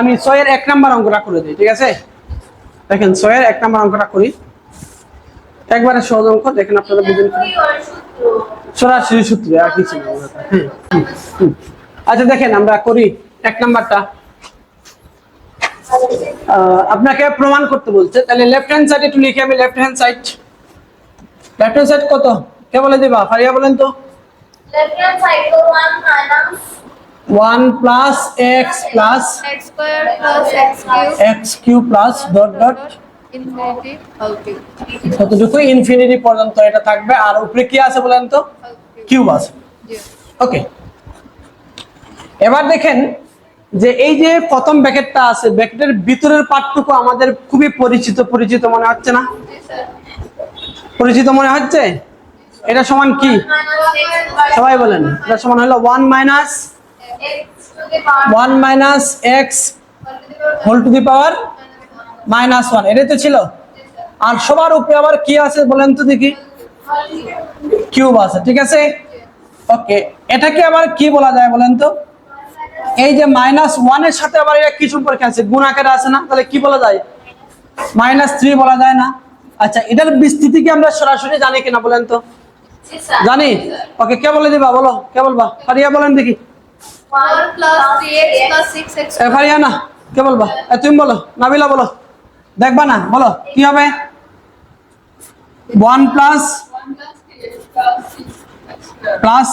আমি 6 এর 1 নাম্বার অঙ্কটা করে দিই, ঠিক আছে? দেখেন 6 এর 1 নাম্বার অঙ্কটা করি, একবারে সহজ অঙ্ক, দেখেন আপনারা বুঝেন সরাসরি সূত্রে আর কিছু না। আচ্ছা দেখেন আমরা করি 1 নাম্বারটা। আপনাকে প্রমাণ করতে বলছে, তাহলে লেফট হ্যান্ড সাইড একটু লিখে আমি লেফট হ্যান্ড সাইড কত কে বলে দিবা? ফারিয়া বলেন তো। লেফট হ্যান্ড সাইড তো 1 minus 1 plus x plus x square plus x x³ cube plus dot dot infinity whole cube. কতটুকু ইনফিনিটি পর্যন্ত এটা থাকবে, আর উপরে কি আছে বলেন তো? কিউব আছে। ওকে, এবার দেখেন যে এই যে প্রথম ব্র্যাকেটটা আছে, ব্র্যাকেটের ভিতরের পার্টটুকু আমাদের খুবই পরিচিত মনে হচ্ছে না? পরিচিত মনে হচ্ছে? এটা সমান কি সবাই বলেন? এটা সমান হলো 1 minus x whole to the power -1, এটাই তো ছিল। আর সবার উপরে আবার কি আছে বলেন তো দেখি? কিউব আছে, ঠিক আছে? ওকে, এটাকে আবার কি বলা যায় বলেন তো? এই যে -1 এর সাথে আবার এটা কি সম্পর্ক আছে? গুণ আকারে আছে না? তাহলে কি বলা যায়? -3 বলা যায় না? আচ্ছা, এটার বিস্তৃতি কি আমরা সরাসরি জানি কিনা বলেন তো? জানি। ওকে, কে বলে দিবা? বলো, কে বলবা? ফারিয়া বলেন দেখি। 1 plus 3x plus 6x। Faria না, কে বলবা? তুমি বলো, নাবিলা বলো, দেখবা না? বলো কি হবে? 1 প্লাস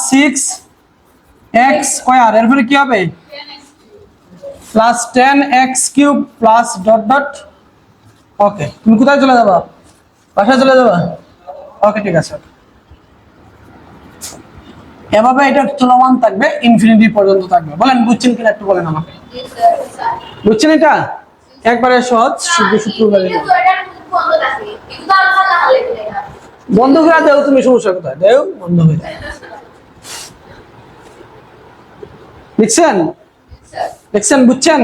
6x স্কয়ার, এরপরে কি হবে? Plus 10x³ plus dot dot. Okay, তুমি কোথায় চলে যাবা? বাসায় চলে যাবা? ওকে, ঠিক আছে। এভাবে এটা চলমান থাকবে, ইনফিনিটি পর্যন্ত থাকবে। বলেন বুঝছেন কিনা একটু বলেন আমাকে। বুঝছেন? এটা একবারে সহজ, শুদ্ধ সূত্র বলে কিন্তু এটা বন্ধ থাকে, কিন্তু আলাদা হলে না বন্ধ করে দাও। তুমি সমস্যা কোথায়? দেও বন্ধ হয়ে যায়। দেখছেন? বুঝছেন?